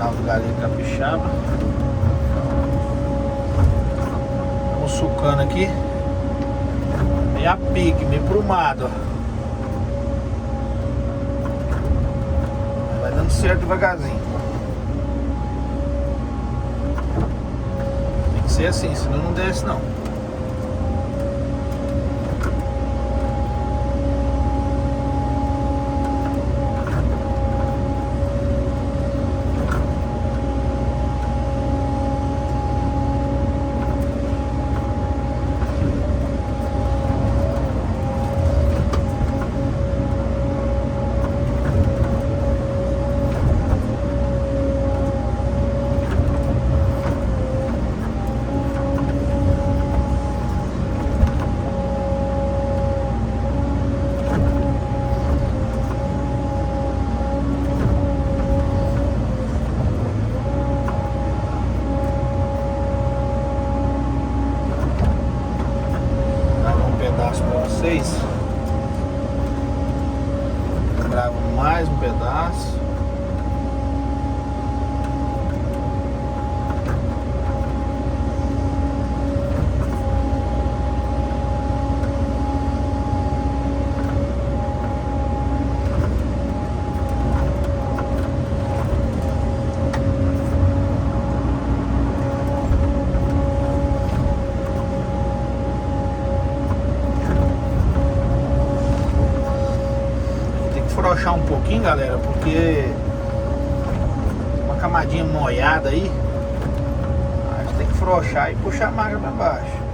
As galinhas capixaba. Estamos sucando aqui. E a pique, meio prumado, ó. Vai dando certo devagarzinho. Tem que ser assim, senão não desce não. Pra vocês, eu gravo mais um pedaço. Afrouxar um pouquinho, galera, porque uma camadinha molhada aí, a gente tem que afrouxar e puxar a máquina pra baixo.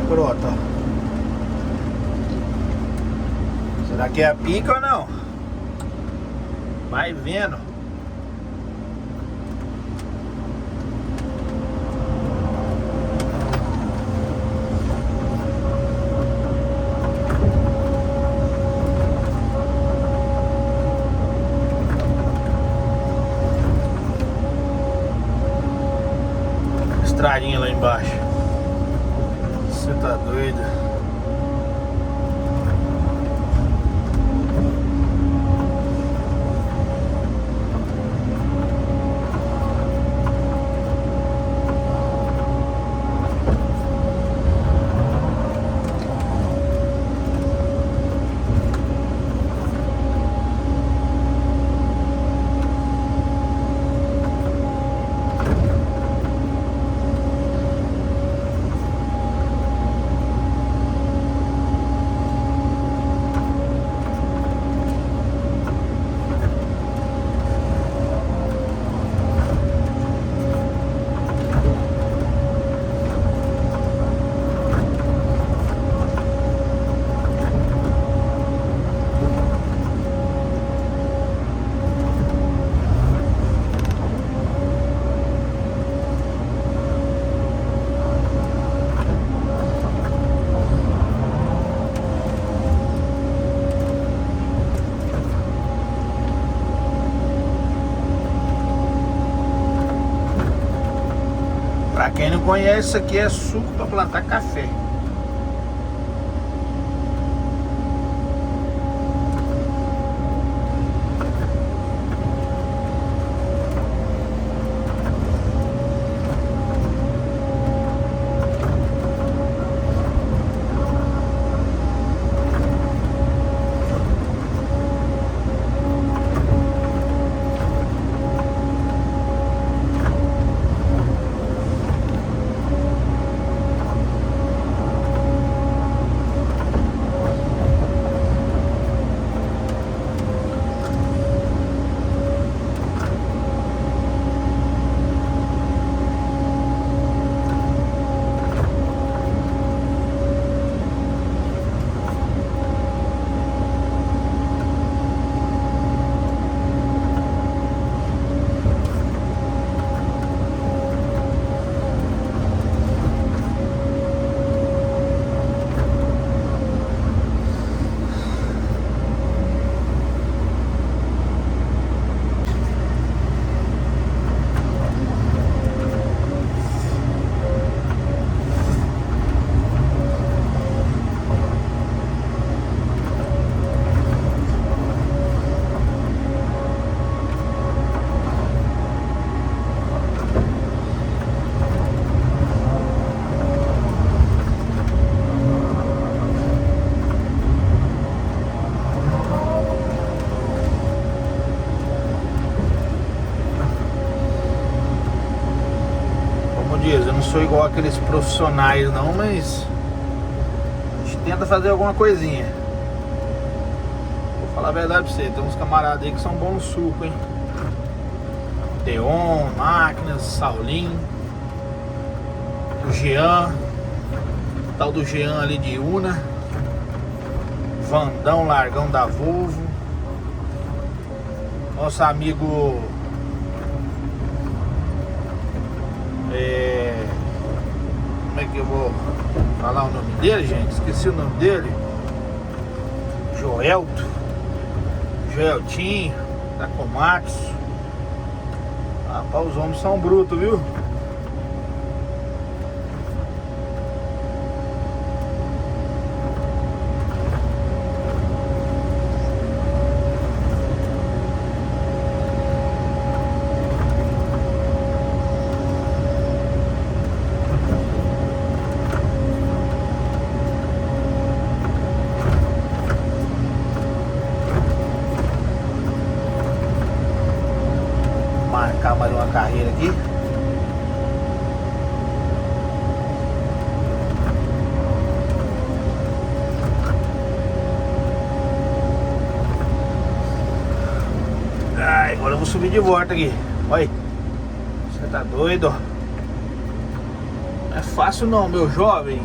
Brota. Será que é a pica ou não? Vai vendo. Estradinha lá embaixo. Você tá doido? Pra quem não conhece, isso aqui é suco para plantar café. diz, eu não sou igual aqueles profissionais não, mas a gente tenta fazer alguma coisinha. Vou falar a verdade pra você, tem uns camaradas aí que são bons no suco, hein? Teon, Máquinas, Saulim, o Jean, tal do Jean ali de Una, Vandão, Largão da Volvo, nosso amigo como é que eu vou falar o nome dele, gente? Esqueci o nome dele. Joeltinho, da Komatsu. Rapaz, os homens são brutos, viu? Marcar mais uma carreira aqui. Ai, agora eu vou subir de volta aqui. Olha, você tá doido? Não é fácil não, meu jovem.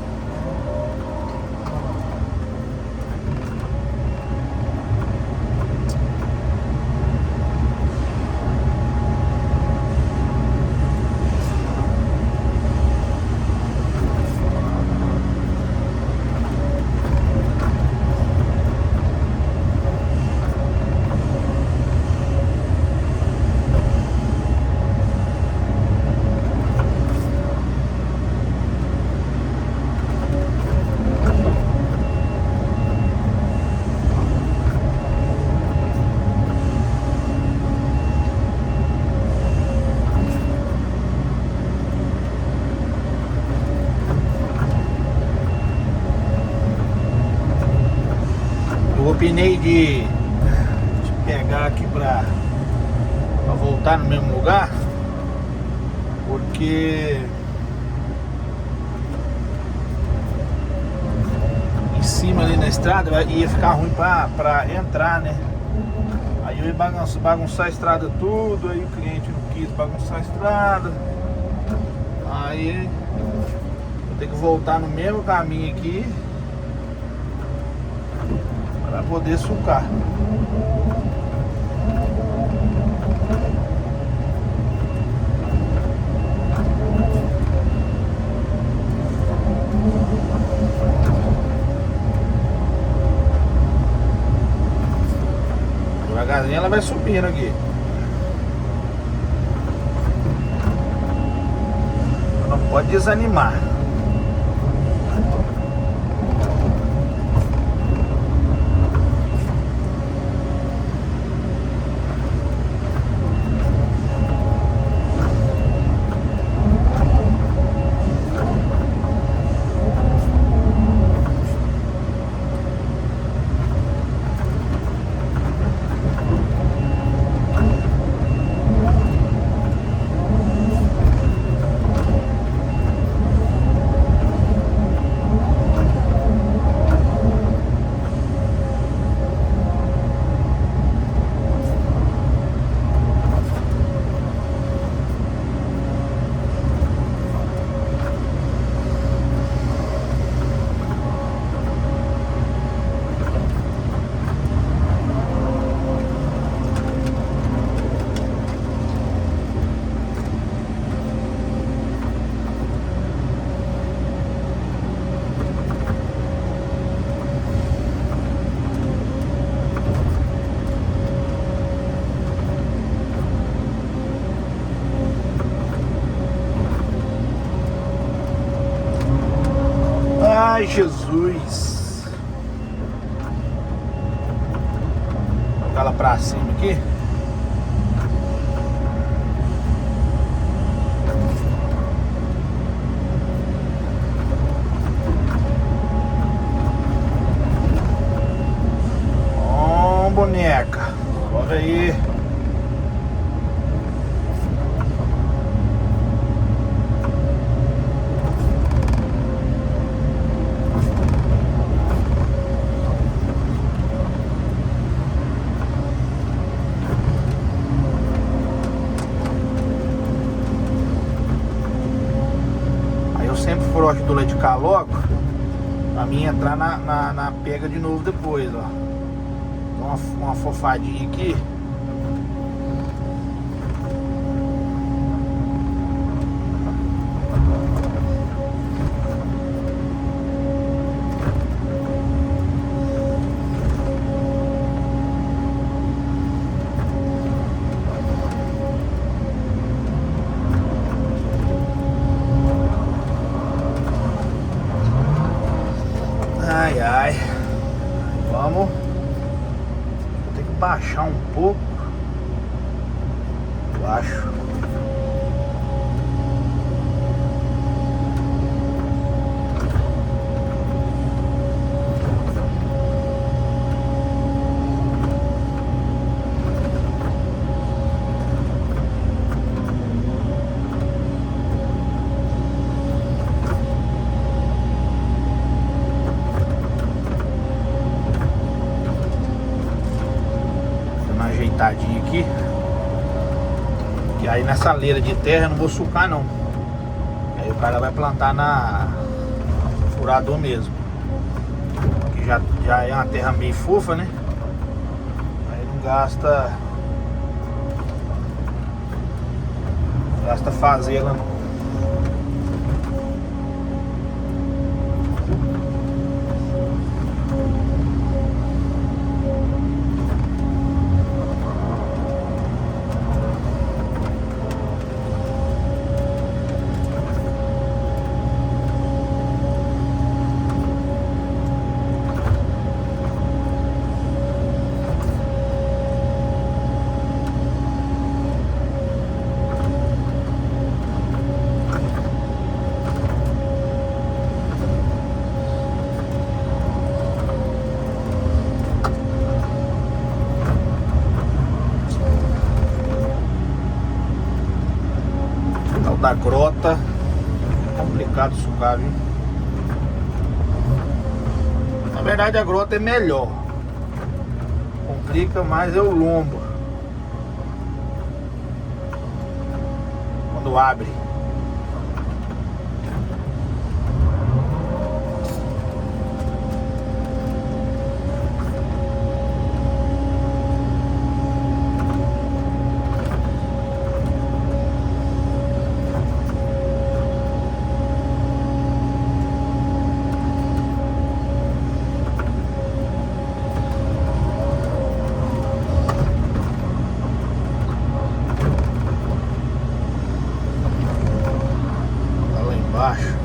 Eu opinei de pegar aqui pra voltar no mesmo lugar, porque em cima ali na estrada ia ficar ruim pra entrar, né? Aí eu ia bagunçar a estrada tudo, aí o cliente não quis bagunçar a estrada. Aí vou ter que voltar no mesmo caminho aqui para poder sucar. Devagarzinho ela vai subindo aqui. Não pode desanimar. Ai, Jesus. Vou colocar ela pra cima aqui. Ó, boneca. Olha aí. brocha do lado de cá logo, pra mim entrar na pega de novo depois, ó. Dá uma fofadinha aqui. Ai, ai. Vamos. Vou ter que baixar um pouco, eu acho. Ajeitadinho aqui, e aí nessa leira de terra eu não vou sucar não, aí o cara vai plantar na furador mesmo, que já é uma terra meio fofa, né? Aí não gasta fazê-la não. Da grota é complicado sucar, viu? Na verdade a grota é melhor, complica mais é o lombo quando abre. Baixo.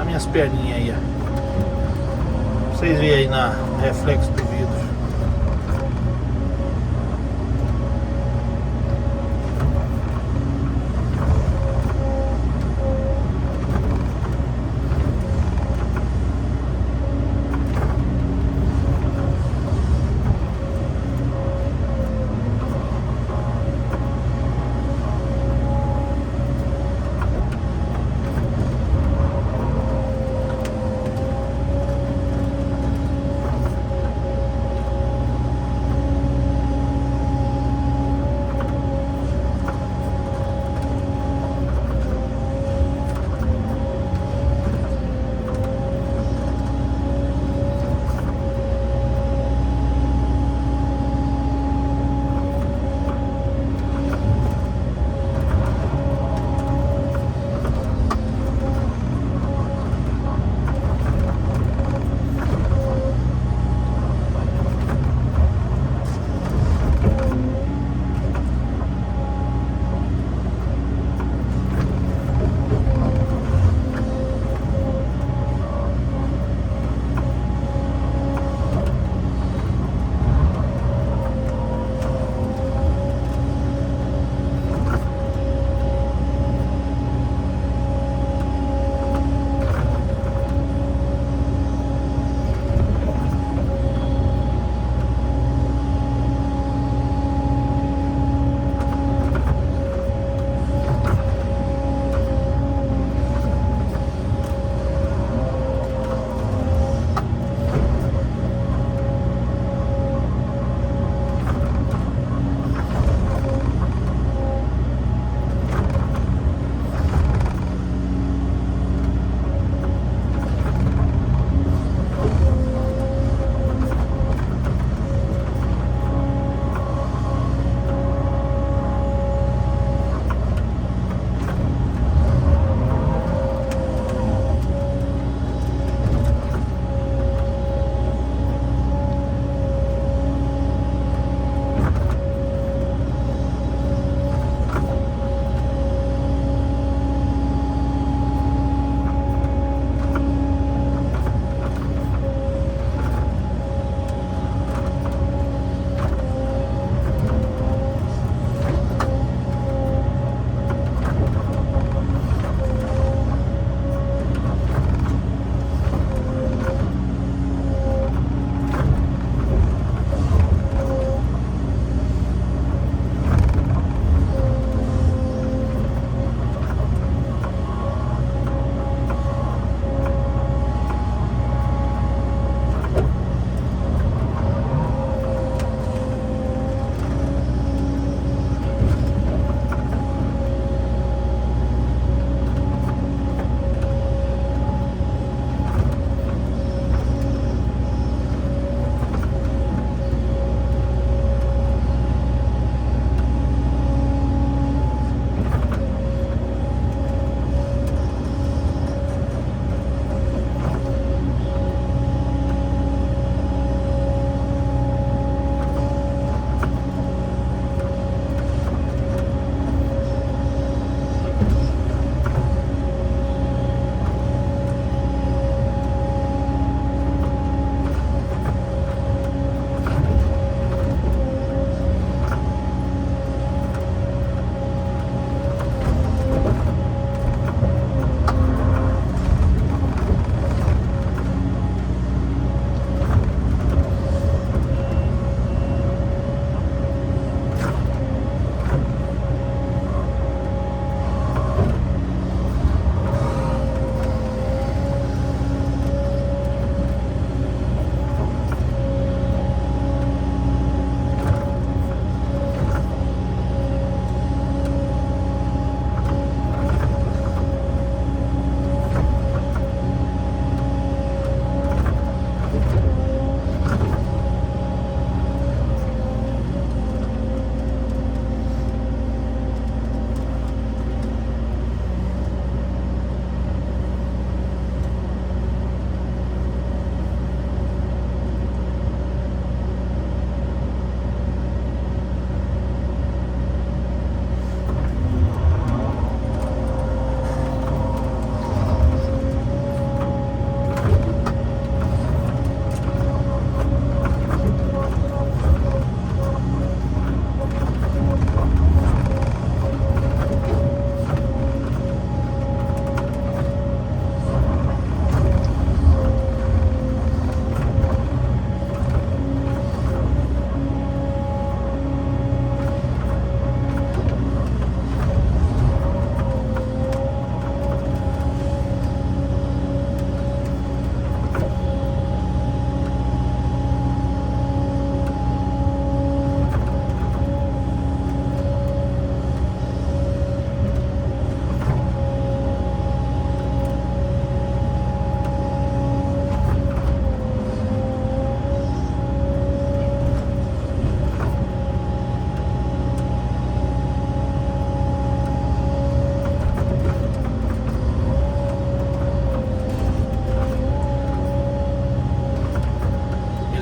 Minhas perninhas aí, ó. Vocês veem aí na reflexo do vidro.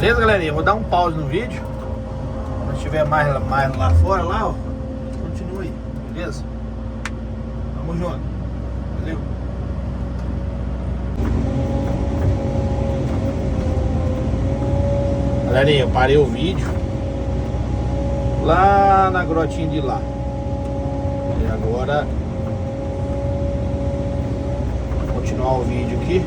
Beleza, galerinha? Eu vou dar um pause no vídeo. Quando estiver mais lá fora, lá, ó, continue, beleza? Tamo junto. Valeu. Galerinha, eu parei o vídeo lá na grotinha de lá. E agora vou continuar o vídeo aqui.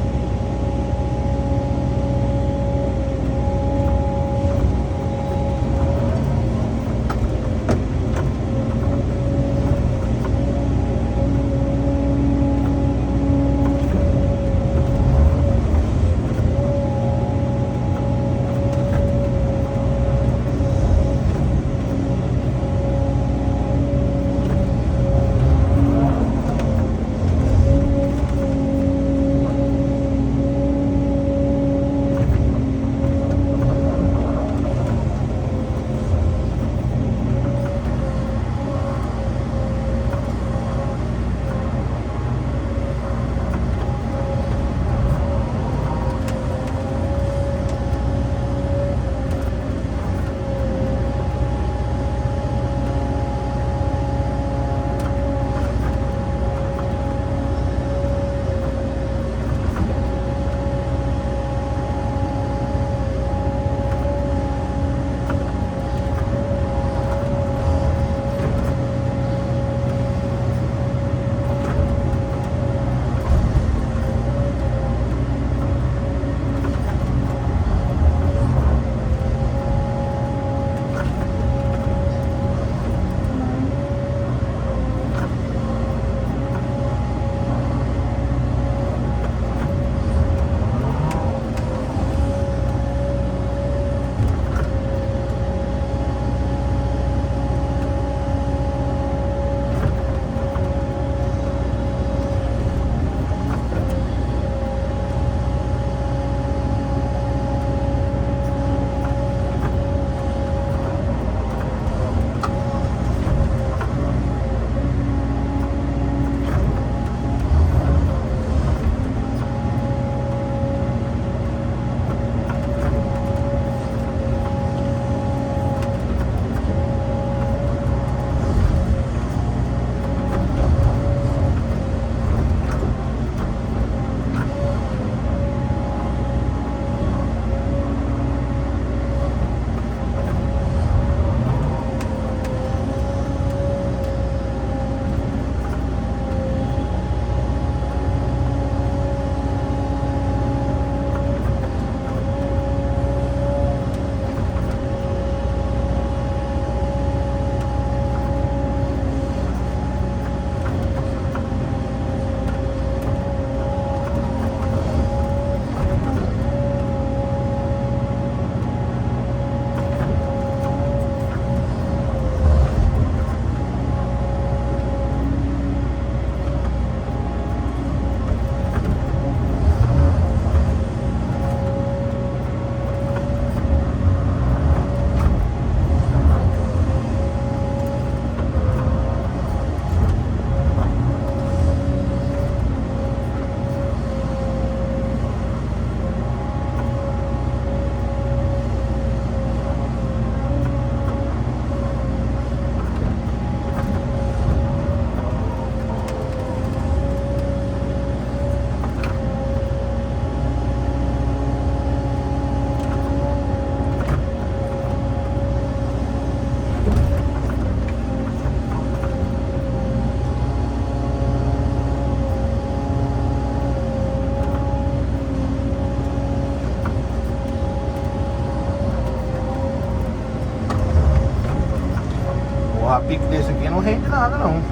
A pique desse aqui não rende nada não.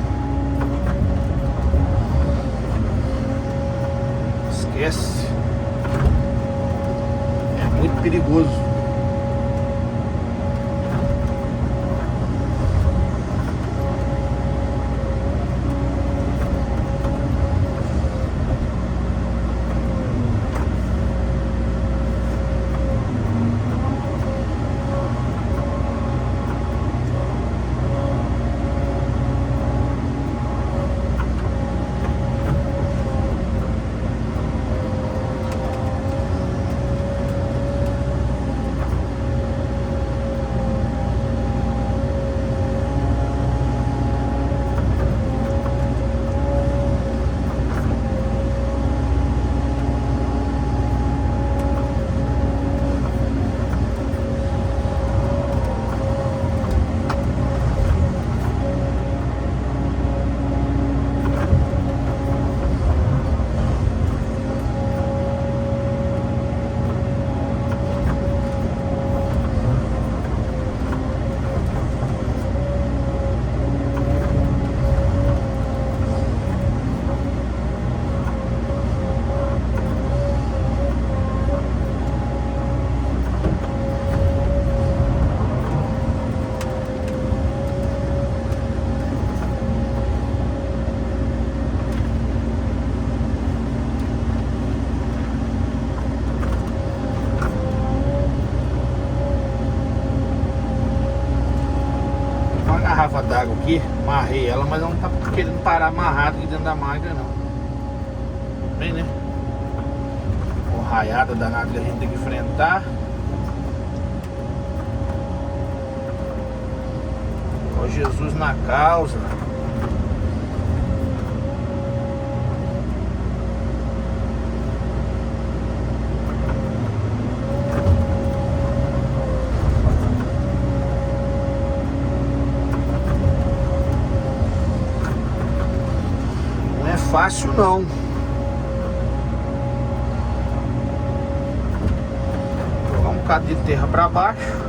Esquece. É muito perigoso. garrafa d'água aqui, amarrei ela, mas ela não tá querendo parar amarrado aqui dentro da máquina não. Bem, né? Uma raiada danada que a gente tem que enfrentar. Ó Jesus na causa. Não é fácil não. Jogar um bocado de terra para baixo.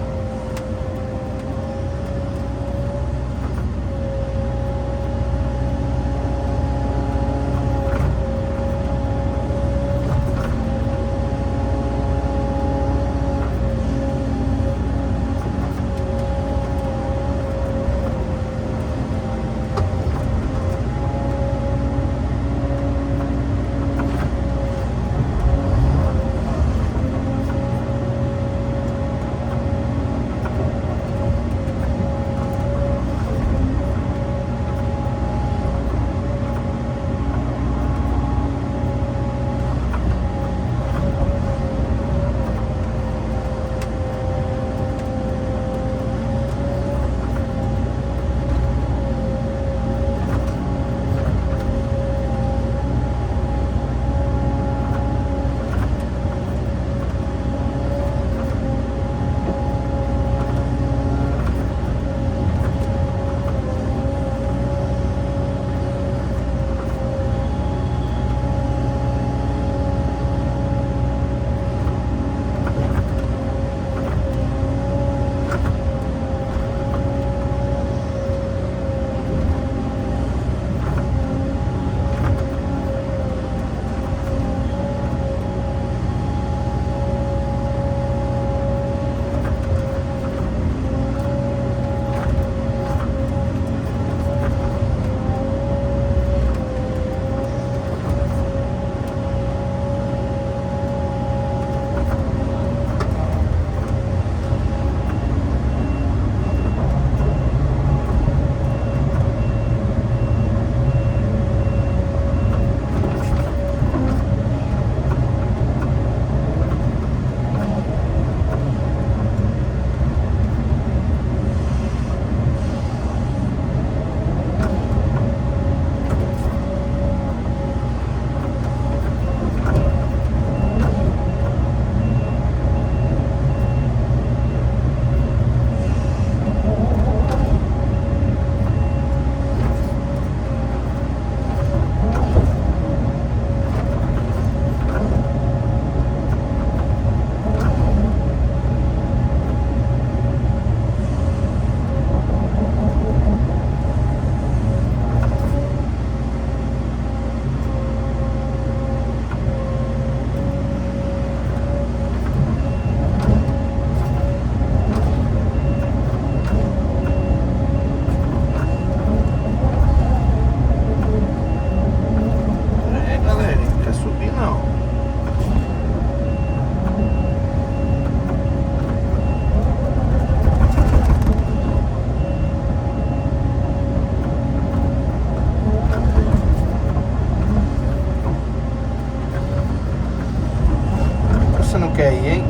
Quer ir, hein?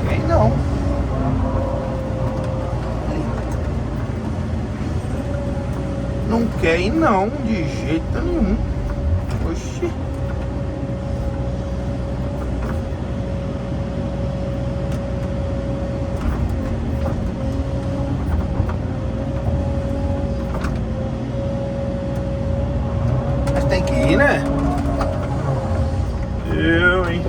Quem não? Não quer ir não, de jeito nenhum. Oxi. Mas tem que ir, né? Hein?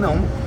não.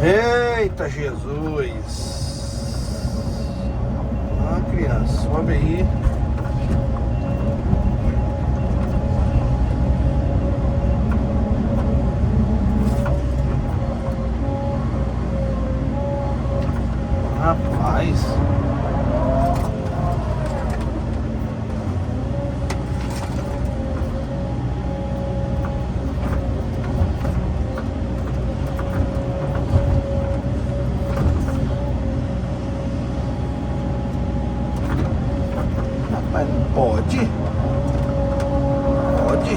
Eita Jesus! Ah, criança, sobe aí. Rapaz. Mas não pode? Pode?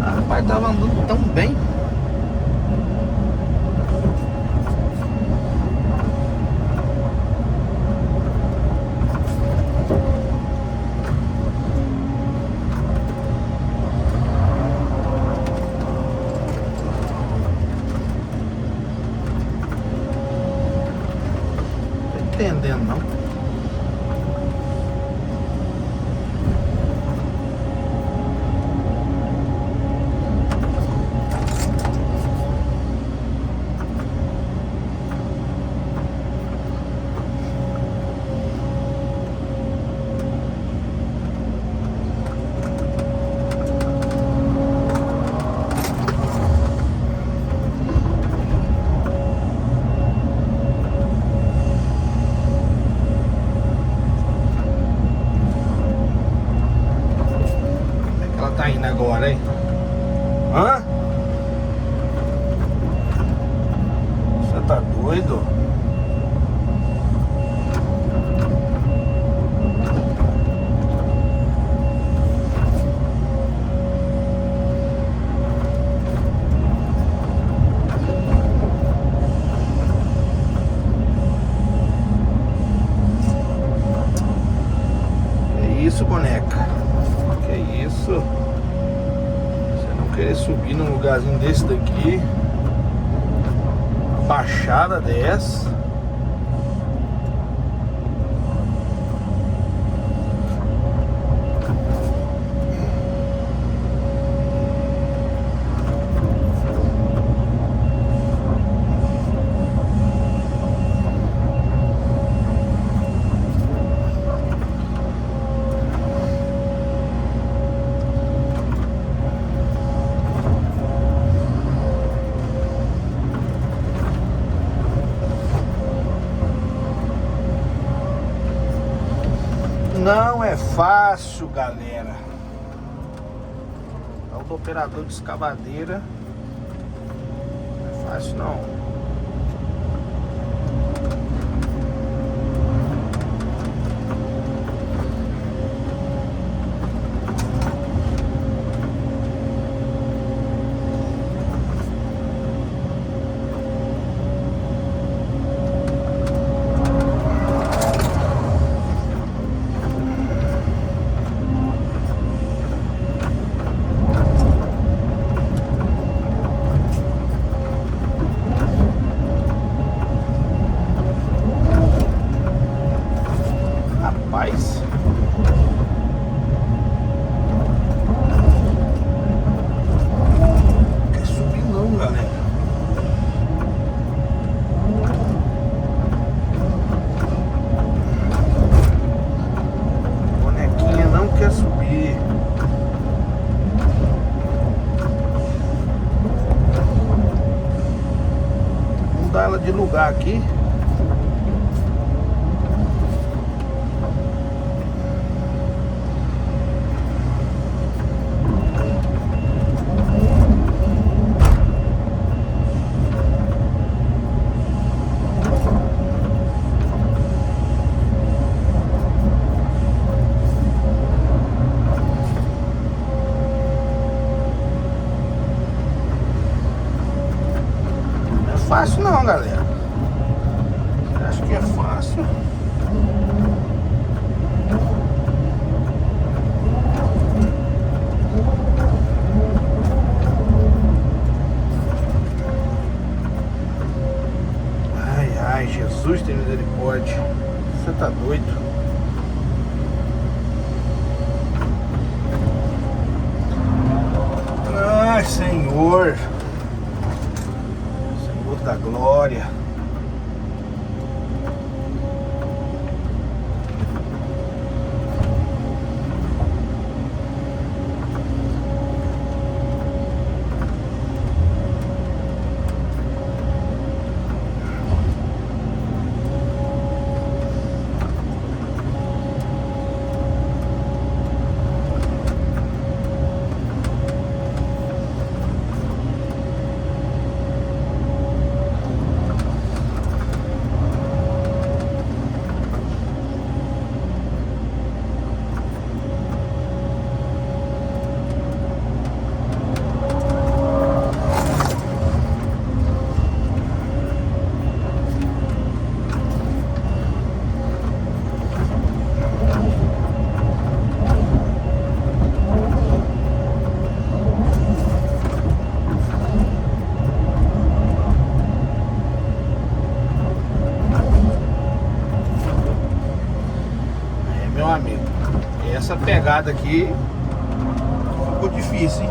Rapaz, tava andando tão bem. Entendendo não. Tá indo agora, hein? Hã? Você tá doido? Que isso, boneca? Que isso? Querer subir num lugarzinho desse daqui, uma baixada dessa. Não é fácil, galera. É o do operador de escavadeira. Não é fácil não. Rapaz. Não quer subir não, galera. Bonequinha não quer subir. lugar aqui. Fácil não, galera. Acho que é fácil. Ai, ai, Jesus tem misericórdia. Você tá doido? Ai, Senhor da glória. Meu amigo, essa pegada aqui ficou difícil, hein?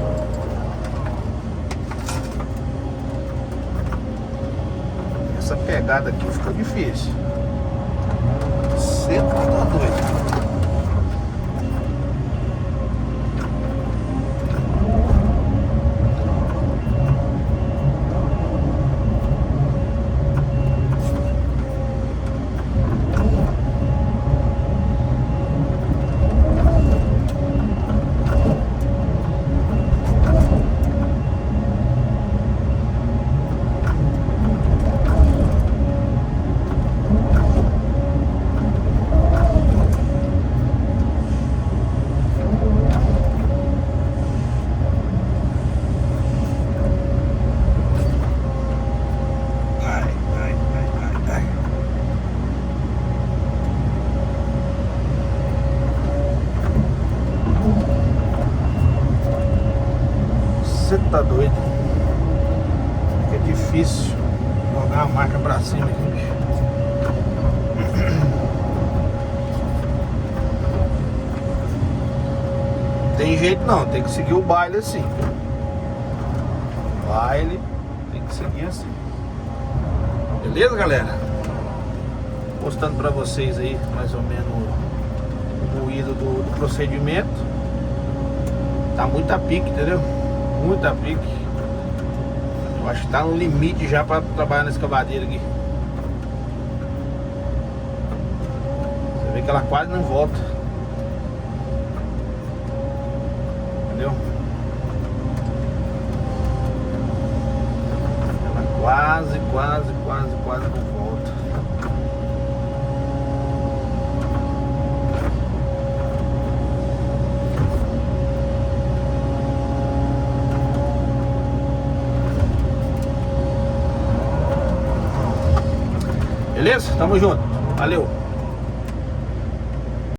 Essa pegada aqui ficou difícil. Você tá doido. Você tá doido? É difícil jogar a marca pra cima aqui, bicho. Tem jeito não, tem que seguir o baile assim. O baile tem que seguir assim. Beleza, galera? Mostrando pra vocês aí mais ou menos o ruído do procedimento. Tá muito a pique, entendeu? Muita pique. Eu acho que tá no limite já para trabalhar na escavadeira aqui. Você vê que ela quase não volta. Entendeu? Ela quase não volta. Beleza? Tamo junto. Valeu.